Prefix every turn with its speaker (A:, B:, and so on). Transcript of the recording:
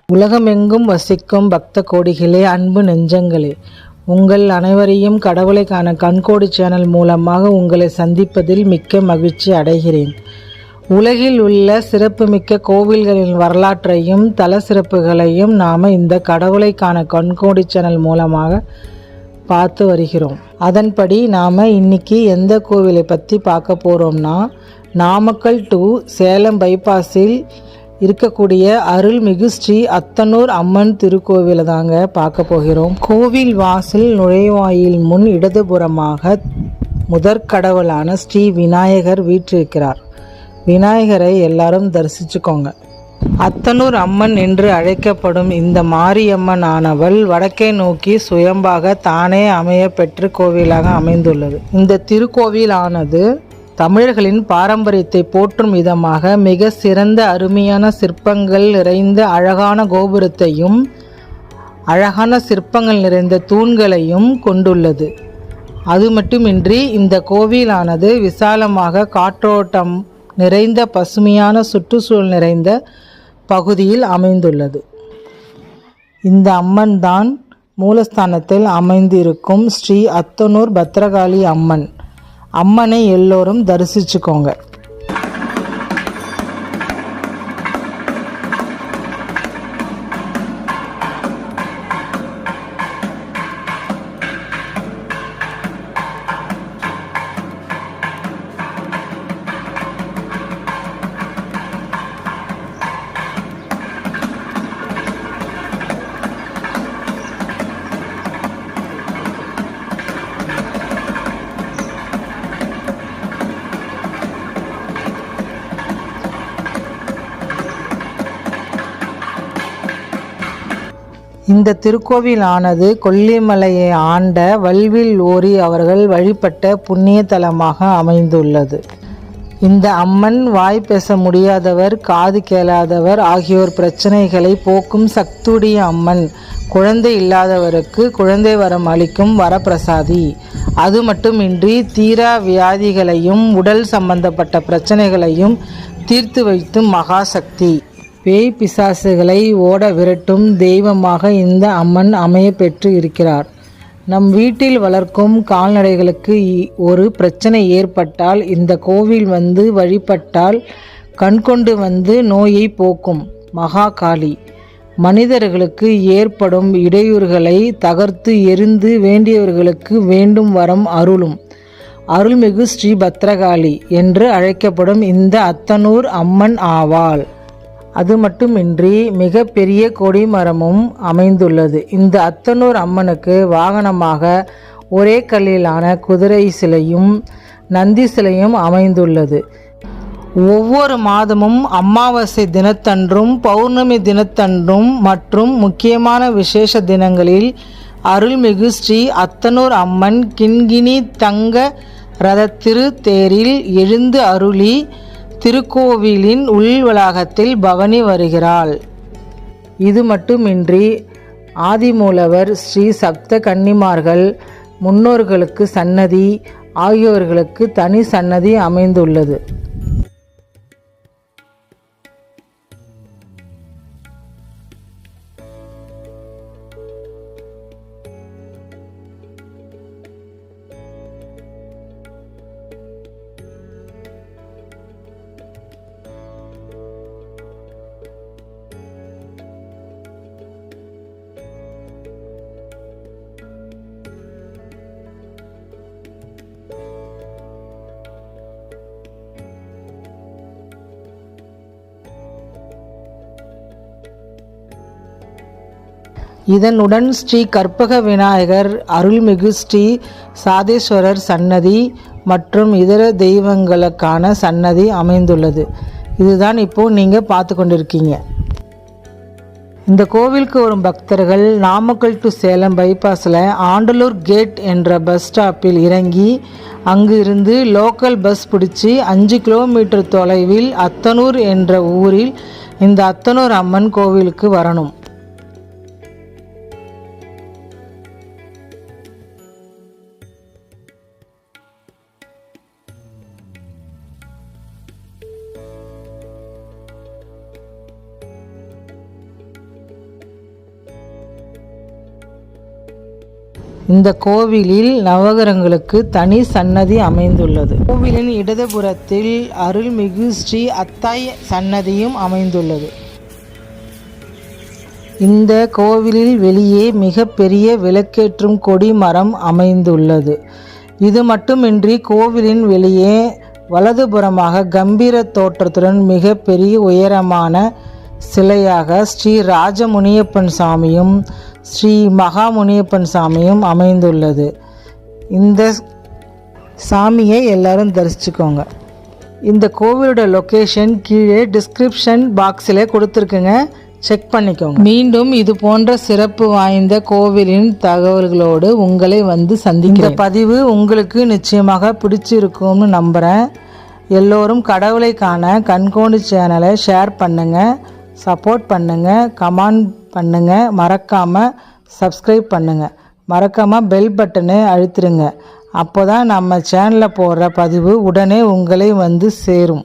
A: உலகமெங்கும் வசிக்கும் பக்த கோடிகளே, அன்பு நெஞ்சங்களே, உங்கள் அனைவரையும் கடவுளை காண கண்கோடி சேனல் மூலமாக உங்களை சந்திப்பதில் மிக்க மகிழ்ச்சி அடைகிறேன். உலகில் உள்ள சிறப்புமிக்க கோவில்களின் வரலாற்றையும் தல சிறப்புகளையும் நாம் இந்த கடவுளை காண கண்கோடி சேனல் மூலமாக பார்த்து வருகிறோம். அதன்படி நாம் இன்னைக்கு எந்த கோவிலை பற்றி பார்க்க போகிறோம்னா, நாமக்கல் டு சேலம் பைபாஸில் இருக்கக்கூடிய அருள்மிகு ஸ்ரீ அத்தனூர் அம்மன் திருக்கோவிலை தாங்க பார்க்க போகிறோம். கோவில் வாசல் நுழைவாயில் முன் இடதுபுறமாக முதற்கடவுளான ஸ்ரீ விநாயகர் வீற்றிருக்கிறார். விநாயகரை எல்லாரும் தரிசிச்சுக்கோங்க. அத்தனூர் அம்மன் என்று அழைக்கப்படும் இந்த மாரியம்மன் ஆனவள் வடக்கே நோக்கி சுயம்பாக தானே அமைய பெற்ற கோவிலாக அமைந்துள்ளது. இந்த திருக்கோவிலானது தமிழர்களின் பாரம்பரியத்தை போற்றும் விதமாக மிக சிறந்த அருமையான சிற்பங்கள் நிறைந்த அழகான கோபுரத்தையும் அழகான சிற்பங்கள் நிறைந்த தூண்களையும் கொண்டுள்ளது. அது மட்டுமின்றி இந்த கோவிலானது விசாலமாக காற்றோட்டம் நிறைந்த பசுமையான சுற்றுச்சூழல் நிறைந்த பகுதியில் அமைந்துள்ளது. இந்த அம்மன் தான் மூலஸ்தானத்தில் அமைந்திருக்கும் ஸ்ரீ அத்தனூர் பத்ரகாளி அம்மன். அம்மனை எல்லோரும் தரிசிச்சுக்கோங்க. இந்த திருக்கோவிலானது கொல்லிமலையை ஆண்ட வல்வில் ஓரி அவர்கள் வழிபட்ட புண்ணிய தலமாக அமைந்துள்ளது. இந்த அம்மன் வாய் பேச முடியாதவர், காது கேளாதவர் ஆகியோர் பிரச்சனைகளை போக்கும் சக்தியுடைய அம்மன். குழந்தை இல்லாதவருக்கு குழந்தை வரம் அளிக்கும் வரப்பிரசாதி. அது மட்டுமின்றி தீரா வியாதிகளையும் உடல் சம்பந்தப்பட்ட பிரச்சனைகளையும் தீர்த்து வைத்தும் மகாசக்தி. பேய் பிசாசுகளை ஓட விரட்டும் தெய்வமாக இந்த அம்மன் அமைய பெற்று இருக்கிறார். நம் வீட்டில் வளர்க்கும் கால்நடைகளுக்கு ஒரு பிரச்சனை ஏற்பட்டால் இந்த கோவில் வந்து வழிபட்டால் கண்கொண்டு வந்து நோயை போக்கும் மகா காளி. மனிதர்களுக்கு ஏற்படும் இடையூறுகளை தகர்த்து எரிந்து வேண்டியவர்களுக்கு வேண்டும் வரம் அருளும் அருள்மிகு ஸ்ரீ பத்ரகாளி என்று அழைக்கப்படும் இந்த அத்தனூர் அம்மன் ஆவாள். அது மட்டுமின்றி மிக பெரிய கொடிமரமும் அமைந்துள்ளது. இந்த அத்தனூர் அம்மனுக்கு வாகனமாக ஒரே கல்லிலான குதிரை சிலையும் நந்தி சிலையும் அமைந்துள்ளது. ஒவ்வொரு மாதமும் அமாவாசை தினத்தன்றும் பௌர்ணமி தினத்தன்றும் மற்றும் முக்கியமான விசேஷ தினங்களில் அருள்மிகு ஸ்ரீ அத்தனூர் அம்மன் கிண்கிணி தங்க ரத திரு தேரில் எழுந்து அருளி திருக்கோவிலின் உள் வளாகத்தில் பவனி வருகிறாள். இது மட்டுமின்றி ஆதிமூலவர், ஸ்ரீ சப்த கன்னிமார்கள், முன்னோர்களுக்கு சன்னதி ஆகியோர்களுக்கு தனி சன்னதி அமைந்துள்ளது. இதனுடன் ஸ்ரீ கற்பக விநாயகர், அருள்மிகு ஸ்ரீ சாதேஸ்வரர் சன்னதி மற்றும் இதர தெய்வங்களுக்கான சன்னதி அமைந்துள்ளது. இதுதான் இப்போ நீங்கள் பார்த்து கொண்டிருக்கீங்க. இந்த கோவிலுக்கு வரும் பக்தர்கள் நாமக்கல் டு சேலம் பைபாஸில் ஆண்டலூர் கேட் என்ற பஸ் ஸ்டாப்பில் இறங்கி அங்கு இருந்து லோக்கல் பஸ் பிடிச்சி 5 கிலோமீட்டர் தொலைவில் அத்தனூர் என்ற ஊரில் இந்த அத்தனூர் அம்மன் கோவிலுக்கு வரணும். இந்த கோவிலில் நவகிரகங்களுக்கு தனி சன்னதி அமைந்துள்ளது. கோவிலின் இடதுபுறத்தில் அருள்மிகு ஸ்ரீ அத்தாய் சன்னதியும் அமைந்துள்ளது. இந்த கோவிலில் வெளியே மிகப்பெரிய விளக்கேற்றும் கொடி மரம் அமைந்துள்ளது. இது மட்டுமின்றி கோவிலின் வெளியே வலதுபுறமாக கம்பீர தோற்றத்துடன் மிக பெரிய உயரமான சிலையாக ஸ்ரீ ராஜமுனியப்பன் சாமியும் ஸ்ரீ மகாமுனியப்பன் சாமியும் அமைந்துள்ளது. இந்த சாமியை எல்லாரும் தரிசிச்சுக்கோங்க. இந்த கோவிலோட லொக்கேஷன் கீழே டிஸ்கிரிப்ஷன் பாக்ஸில் கொடுத்துருக்குங்க, செக் பண்ணிக்கோங்க. மீண்டும் இது போன்ற சிறப்பு வாய்ந்த கோவிலின் தகவல்களோடு உங்களை வந்து சந்திக்கிறேன். இந்த பதிவு உங்களுக்கு நிச்சயமாக பிடிச்சிருக்கும்னு நம்புகிறேன். எல்லோரும் கடவுளை காண கண்கோணி சேனலை ஷேர் பண்ணுங்கள், சப்போர்ட் பண்ணுங்கள், கமெண்ட் பண்ணுங்கள், மறக்காமல் சப்ஸ்கிரைப் பண்ணுங்கள், மறக்காமல் பெல் பட்டனை அழுத்திடுங்க. அப்போ தான் நம்ம சேனலில் போடுற பதிவு உடனே உங்களை வந்து சேரும்.